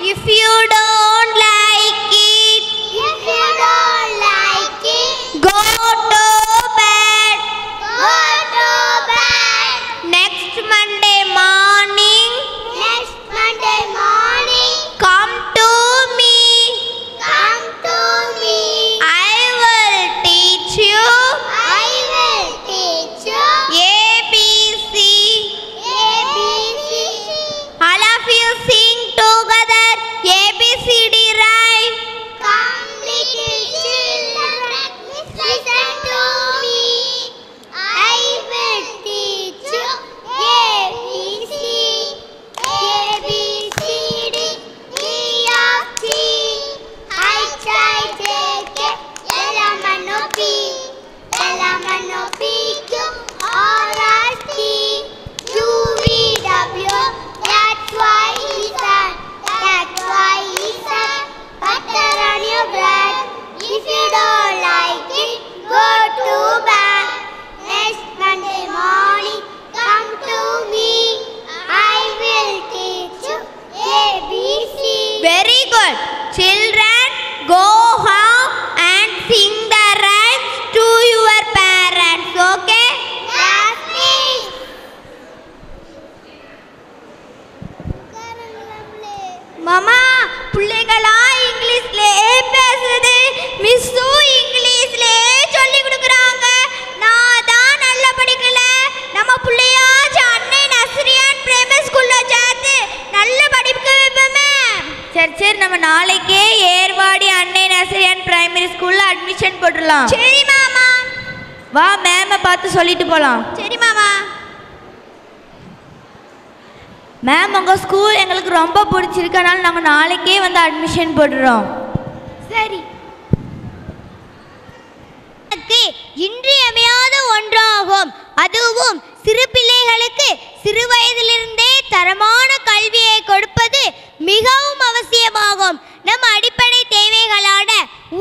If you don't like it, go to bed. Next Monday morning, come to me. I will teach you ABC. All of you sing together ABCD rhyme. Come little children, listen to me. I will teach you ABC. ABCD, E of tree. I try take it, L-M-N-O-P. L-M-N-O-P, Q, R-S-T. U-V-W, that's why he said. Butter on your bread. If you don't like it, go to bed. Next Monday morning, come to me. I will teach you ABC. Very good. Children, go home and sing the rhymes to your parents. Okay? Yes, please. மாமா, பிள்ளைகளா இங்கிலீஷ்ல பேசுறது, மிஸ்ஸும் இங்கிலீஷ்ல சொல்லி கொடுக்குறாங்க. நான் தான் நல்லா படிக்கல. நம்ம பிள்ளையாச்சும் அன்னை நஸ்ரியான் பிரைமரி ஸ்கூல்ல சேர்த்து நல்ல படிக்க வைப்போமே. சரி நம்ம நாளைக்கே ஏர்வாடி அன்னை நஸ்ரியான் பிரைமரி ஸ்கூல்ல அட்மிஷன் போட்டுடலாம். சரி மாமா. வா, மேம பார்த்து சொல்லிட்டு போலாம். சரி மாமா. மேம், உங்கள் ஸ்கூல் எங்களுக்கு ரொம்ப பிடிச்சிருக்கனால நாங்கள் நாளைக்கே வந்து அட்மிஷன் போடுறோம். சரி. இன்றியமையாத ஒன்றாகும். அதுவும் சிறு பிள்ளைகளுக்கு சிறு வயதிலிருந்தே தரமான கல்வியை கொடுப்பது மிகவும் அவசியமாகும். நம் அடிப்படை தேவைகளான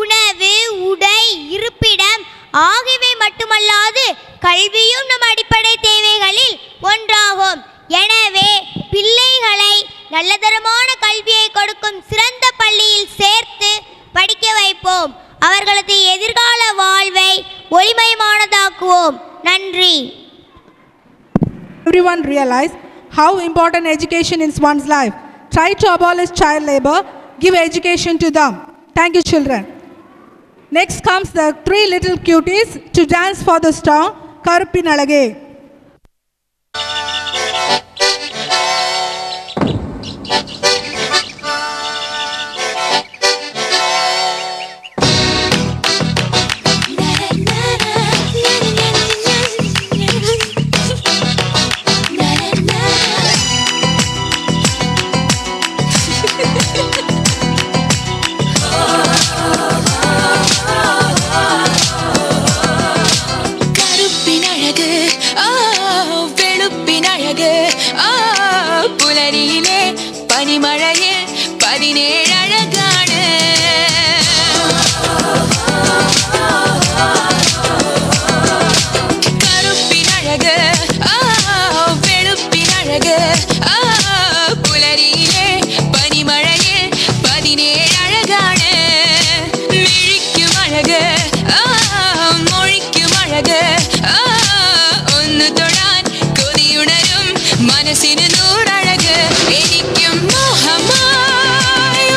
உணவு, உடை, இருப்பிடம் ஆகியவை மட்டுமல்லாது கல்வியும் நம் அடிப்படை தேவைகளில் ஒன்றாகும். எனவே பிள்ளைகளை நல்லதரமான கல்வியை கொடுக்கும் சிறந்த பள்ளியில் சேர்த்து படிக்க வைப்போம். அவர்களது எதிர்கால வாழ்வை ஒளிமயமானதாக்குவோம். நன்றி. Everyone realize how important education is one's life. Try to abolish child labor. Give education to them. Thank you, children. Next comes the three little cuties to dance for the song Karuppin Alage. புலரியிலே பனிமழையில் 17 அழகான கருப்பின் அழகு, வெளுப்பின் அழகு, புலரியிலே பனிமழையில் 17 அழகான விழிக்கும் அழகு, மொழிக்கும் அழகு, ஒன்னு தொடான் கொதியுணரும் മനസ്സിന് നൂറഴക് എനിക്കും മോഹമായി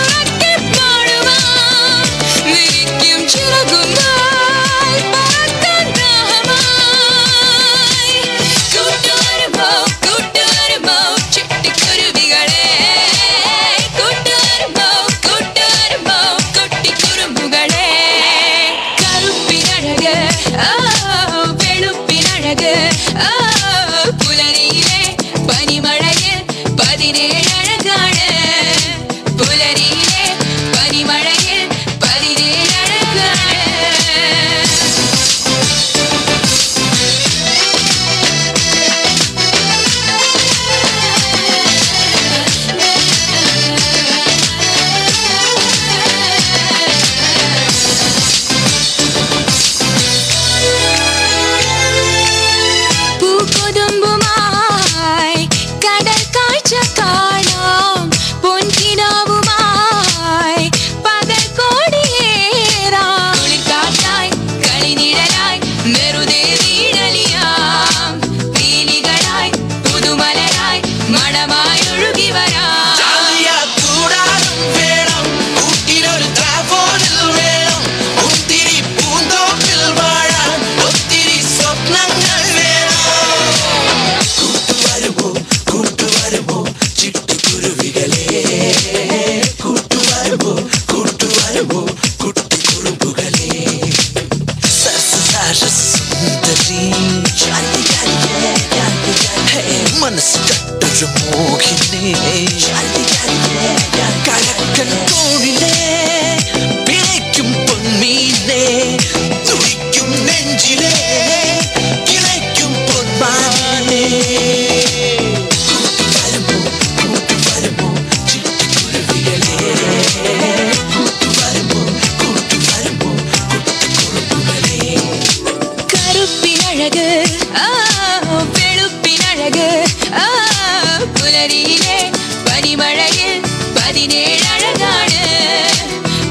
17 அழகான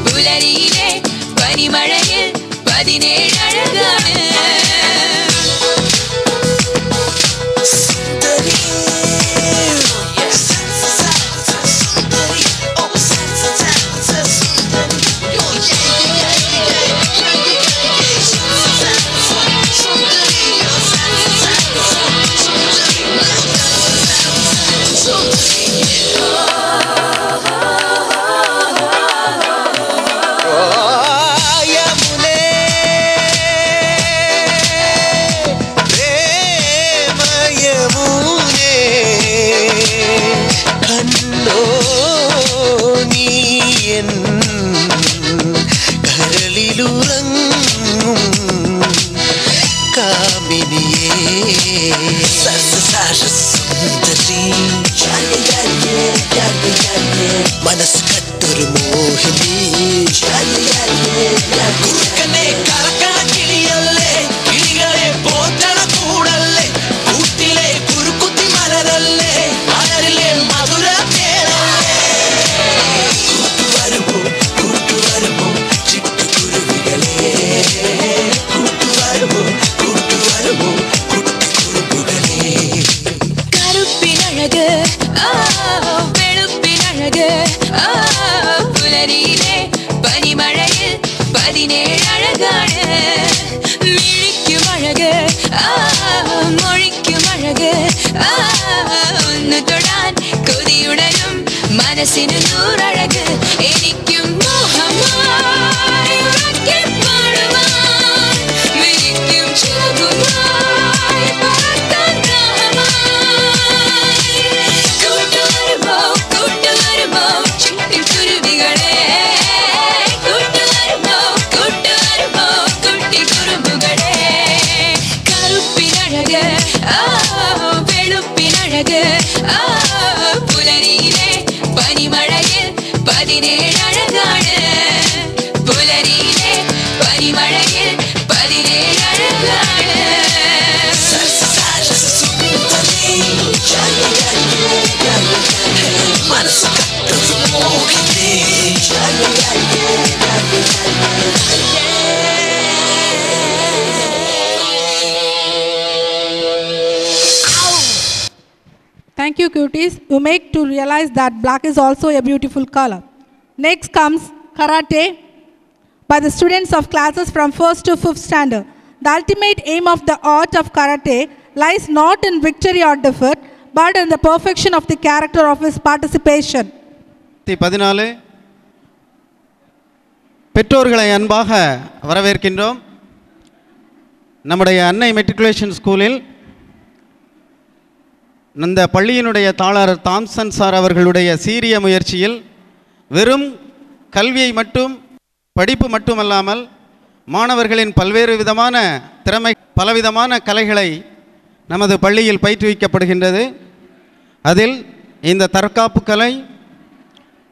புலரியிலே பனிமழையில் 17 அழகான മനസ്സ് കട്ടൊരു മോഹിനി കുറുക്കനെ കറക്കണ കിളിയല്ലേ കിളികളെ പോറ്റണ കൂടല്ലേ കൂട്ടിലെ കുറുക്കുത്തി മലരല്ലേ മലരിലെ മധുര തേനല്ലേ കൂട്ടുവരുമോ ചിട്ടുകുരുവികളെ കൂട്ടുവരുമോ കുട്ടിക്കുറുമ്പുകളെ കറുപ്പിനഴക് വെളുപ്പിനഴക് പുലരിയിലെ പനിമഴയിൽ 17 അഴകാണ് മിഴിക്കുമഴക് മൊഴിക്കുമഴക് ഒന്ന് തൊടാൻ കൊതിയുണരും മനസ്സിന് 100 അഴക് എനിക്കും മോഹമായി ഉറക്കെ പാടുവാൻ മിഴിക്കും ചിറകുമായി പറക്കാൻ ദാഹമായി കൂട്ടുവരുമോ ചിട്ടിക്കുരുവികളെ കൂട്ടുവരുമോ കുട്ടിക്കുറുമ്പുകളെ കറുപ്പിനഴക് വെളുപ്പിനഴക് പുലരിയിലെ പനിമഴയിൽ 17 അഴകാണ് പുലരിയിലെ പനിമഴയിൽ 17 അഴകാണ് മനസ്സ് കട്ടൊരു മോഹിനി Thank you, cuties. You make to realize that black is also a beautiful color. Next comes karate by the students of classes from 1st to 5th standard. The ultimate aim of the art of karate lies not in victory or defeat, but in the perfection of the character of his participation. 14 பெற்றோர்களை அன்பாக வரவேற்கின்றோம். நம்முடைய அன்னை matriculation ஸ்கூலில் இந்த பள்ளியினுடைய தாளர் Thomson sir அவர்களுடைய சீரிய முயற்சியில் வெறும் கல்வியை மட்டும் படிப்பு மட்டுமல்லாமல் மாணவர்களின் பல்வேறு விதமான பலவிதமான கலைகளை நமது பள்ளியில் பயிற்றுவிக்கப்படுகின்றது. அதில் இந்த தற்காப்பு கலை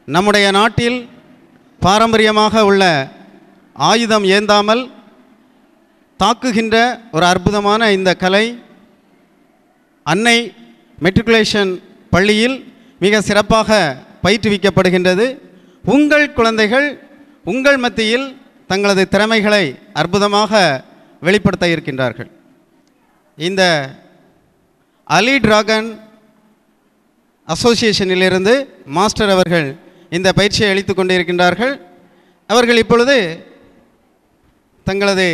நம்முடைய நாட்டில் பாரம்பரியமாக உள்ள ஆயுதம் ஏந்தாமல் தாக்குகின்ற ஒரு அற்புதமான இந்த கலை அன்னை மெட்ரிகுலேஷன் பள்ளியில் மிக சிறப்பாக பயிற்றுவிக்கப்படுகின்றது. உங்கள் குழந்தைகள் உங்கள் மத்தியில் தங்களது திறமைகளை அற்புதமாக வெளிப்படுத்த இருக்கின்றார்கள். இந்த அலி டிராகன் அசோசியேஷனிலிருந்து மாஸ்டர் அவர்கள் இந்த பயிற்சியை அளித்து கொண்டிருக்கின்றார்கள். அவர்கள் இப்பொழுது தங்களது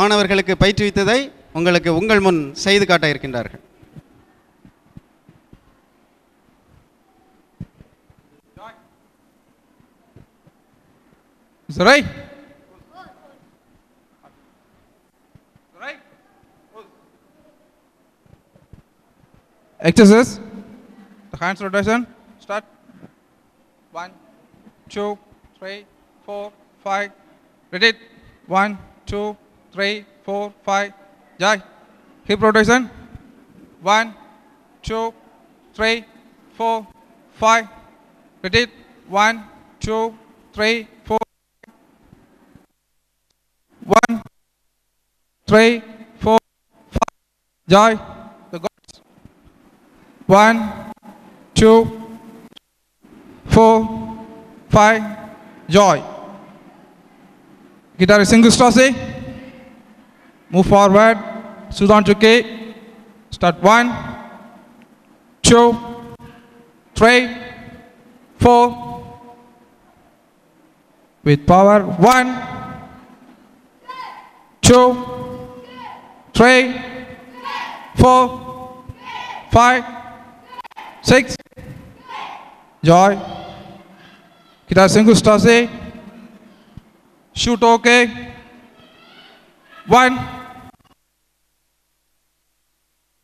மாணவர்களுக்கு பயிற்றுவித்ததை உங்களுக்கு உங்கள் முன் செய்து காட்ட இருக்கின்றார்கள். Right. Exercise. The hands rotation. Start. 1, 2, 3, 4, 5. Repeat. 1, 2, 3, 4, 5. Jai. Hip rotation. 1, 2, 3, 4, 5. Repeat. 1, 2, 3, 4. 1, 3, 4, 5. Joy. The gods. 1, 2, 4, 5, joy. Guitar is single Stasi. Move forward. Sudan Chuki. Start 1, 2, 3, 4. With power. 1, 2, 3, 4, 5, 6. Joy. Guitar single Stasi. Shoot okay. 1,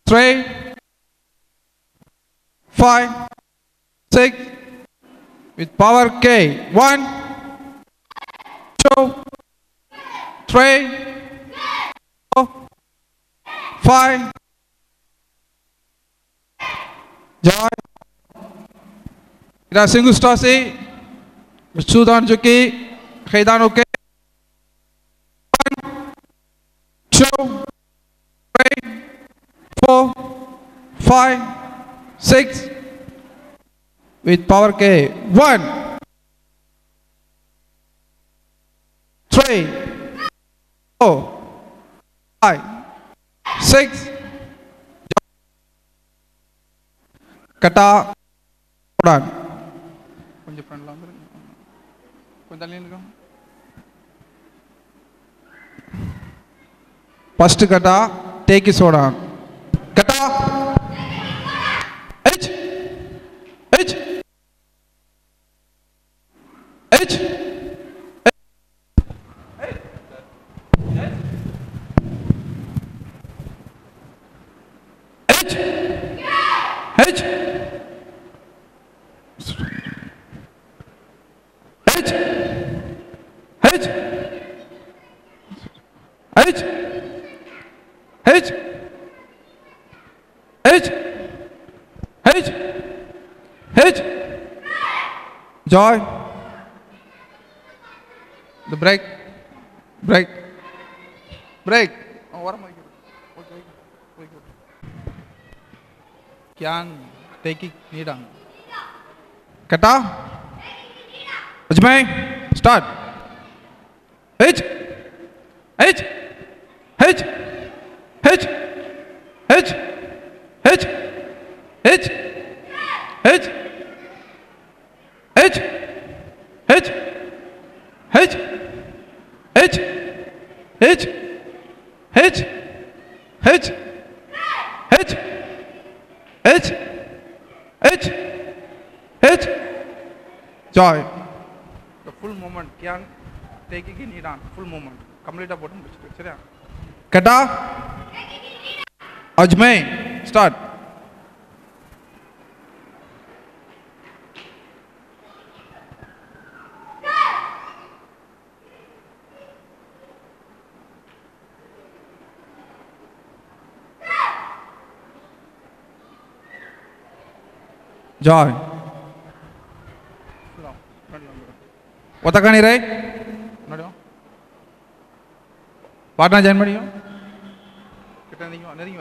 3, 5, 6. With power K. 1, 2, 3, 4, 5. Joy. Guitar single Stasi. Sudan Chuki. Khaidan okay. 1, 2, 3, 4, 5, 6. With power K. 1, 3, 4, 5, 6. Kata udan. கொஞ்சம் ஃப்ரெண்ட்ல வந்து கொஞ்சம் தள்ளி நில்லுங்க. First kata take is soda. Kata H H H H H H H H H H H H Joy. The break. Break. Break. Oh, what am I doing? Okay. Kyan take it nidang. Kata. Ajmai. Start. H H H H H H H H H H H H H H H H H H H Joy. The full movement. Kyan taking it need on full movement. Complete about it. Kata Ajmai. Start. Joy. Otakani right? Partner join ಮಾಡಿಯೋ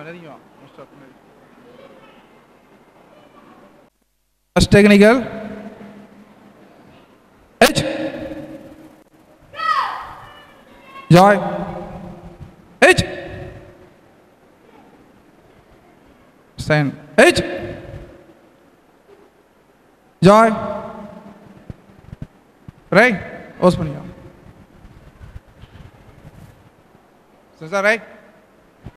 ನದಿಯೋ First technical H Joy H stand H Joy right? Os பண்ணியா Is that right?